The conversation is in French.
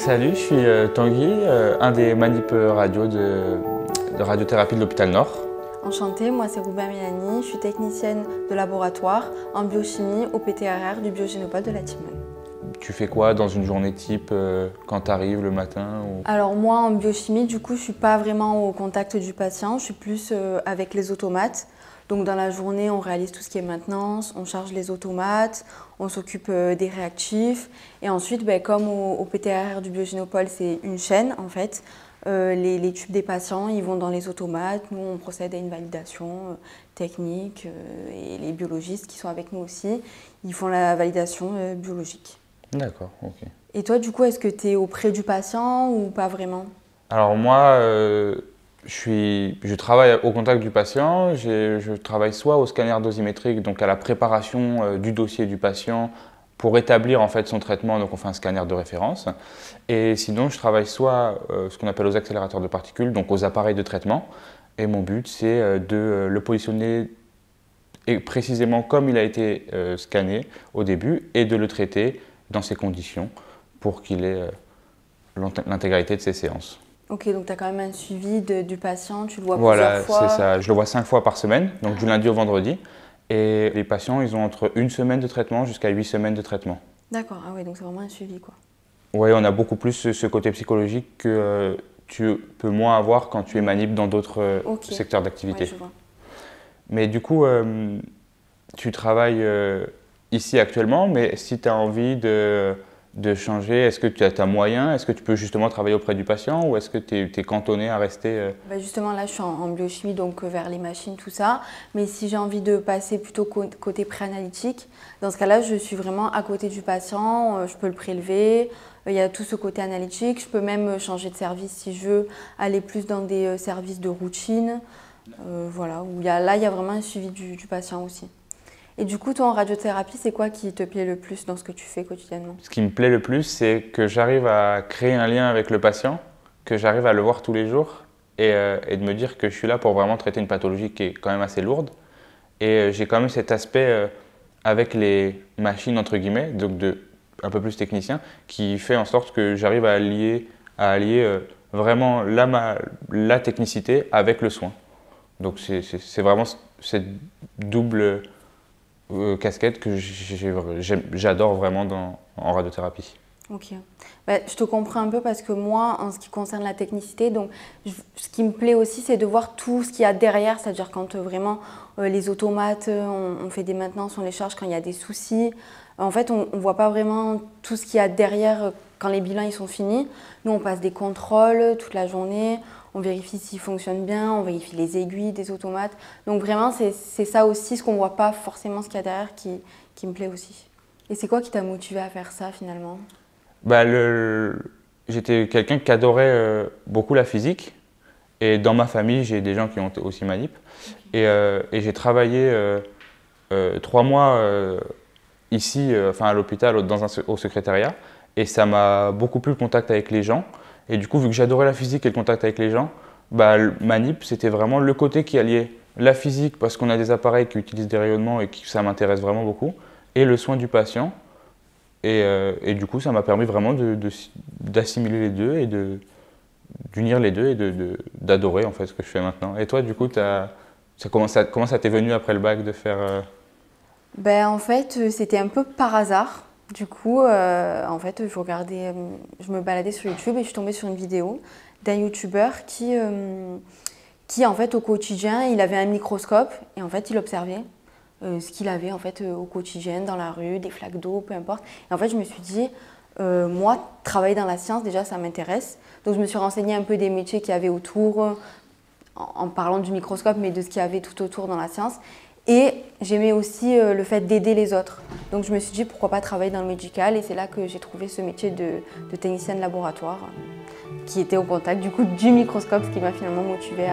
Salut, je suis Tanguy, un des manip radio de radiothérapie de l'hôpital Nord. Enchantée, moi c'est Rouba Mélanie, je suis technicienne de laboratoire en biochimie au PTRR du Biogénopole de la Timone. Tu fais quoi dans une journée type quand tu arrives le matin Alors moi en biochimie, du coup je suis pas vraiment au contact du patient, je suis plus avec les automates. Donc dans la journée, on réalise tout ce qui est maintenance, on charge les automates, on s'occupe des réactifs. Et ensuite, comme au PTRR du Biogénopole, c'est une chaîne en fait. Les tubes des patients, ils vont dans les automates. Nous, on procède à une validation technique et les biologistes qui sont avec nous aussi, ils font la validation biologique. D'accord, ok. Et toi, du coup, est-ce que tu es auprès du patient ou pas vraiment? Alors moi, je travaille au contact du patient. Je travaille soit au scanner dosimétrique, donc à la préparation du dossier du patient pour établir en fait son traitement, donc on fait un scanner de référence. Et sinon, je travaille soit ce qu'on appelle aux accélérateurs de particules, donc aux appareils de traitement. Et mon but, c'est de le positionner précisément comme il a été scanné au début et de le traiter dans ces conditions pour qu'il ait l'intégralité de ses séances. Ok, donc tu as quand même un suivi du patient, tu le vois voilà, plusieurs fois. C'est ça. Je le vois 5 fois par semaine, donc du lundi au vendredi. Et les patients, ils ont entre 1 semaine de traitement jusqu'à 8 semaines de traitement. D'accord, ah ouais, donc c'est vraiment un suivi quoi. Oui, on a beaucoup plus ce côté psychologique que tu peux moins avoir quand tu es manip dans d'autres secteurs d'activité. Ouais, je vois. Mais du coup, tu travailles ici actuellement, mais si tu as envie de changer, est-ce que tu as moyen? Est-ce que tu peux justement travailler auprès du patient ou est-ce que tu es cantonné à rester Justement, là, je suis en biochimie, donc vers les machines, tout ça. Mais si j'ai envie de passer plutôt côté préanalytique, dans ce cas-là, je suis vraiment à côté du patient, je peux le prélever. Il y a tout ce côté analytique. Je peux même changer de service si je veux, aller plus dans des services de routine. Voilà, où il y a vraiment un suivi du patient aussi. Et du coup, toi, en radiothérapie, c'est quoi qui te plaît le plus dans ce que tu fais quotidiennement? Ce qui me plaît le plus, c'est que j'arrive à créer un lien avec le patient, que j'arrive à le voir tous les jours et de me dire que je suis là pour vraiment traiter une pathologie qui est quand même assez lourde. Et j'ai quand même cet aspect avec les machines, entre guillemets, donc un peu plus technicien, qui fait en sorte que j'arrive à allier vraiment la technicité avec le soin. Donc c'est vraiment cette double casquette que j'adore vraiment en radiothérapie. Ok. Je te comprends un peu parce que moi, en ce qui concerne la technicité, donc, ce qui me plaît aussi, c'est de voir tout ce qu'il y a derrière, c'est-à-dire quand vraiment les automates, on fait des maintenances, on les charge quand il y a des soucis. En fait, on ne voit pas vraiment tout ce qu'il y a derrière quand les bilans ils sont finis. Nous, on passe des contrôles toute la journée, on vérifie s'ils fonctionnent bien, on vérifie les aiguilles des automates. Donc vraiment, c'est ça aussi, ce qu'on ne voit pas forcément, ce qu'il y a derrière, qui me plaît aussi. Et c'est quoi qui t'a motivé à faire ça finalement? J'étais quelqu'un qui adorait beaucoup la physique et dans ma famille j'ai des gens qui ont aussi manip et j'ai travaillé 3 mois ici, à l'hôpital au secrétariat et ça m'a beaucoup plu le contact avec les gens et du coup vu que j'adorais la physique et le contact avec les gens, le manip c'était vraiment le côté qui alliait la physique parce qu'on a des appareils qui utilisent des rayonnements et ça m'intéresse vraiment beaucoup et le soin du patient. Et du coup, ça m'a permis vraiment d'assimiler les deux et d'unir les deux et d'adorer en fait ce que je fais maintenant. Et toi, du coup, comment ça t'est venu après le bac de faire En fait, c'était un peu par hasard. Du coup, en fait, je me baladais sur YouTube et je suis tombée sur une vidéo d'un youtubeur qui en fait, au quotidien, il avait un microscope et en fait, il observait ce qu'il avait en fait au quotidien, dans la rue, des flaques d'eau, peu importe. Et en fait, je me suis dit, moi, travailler dans la science, déjà, ça m'intéresse. Donc, je me suis renseignée un peu des métiers qu'il y avait autour, en parlant du microscope, mais de ce qu'il y avait tout autour dans la science. Et j'aimais aussi le fait d'aider les autres. Donc, je me suis dit, pourquoi pas travailler dans le médical. Et c'est là que j'ai trouvé ce métier de technicienne laboratoire, qui était au contact du coup du microscope, ce qui m'a finalement motivée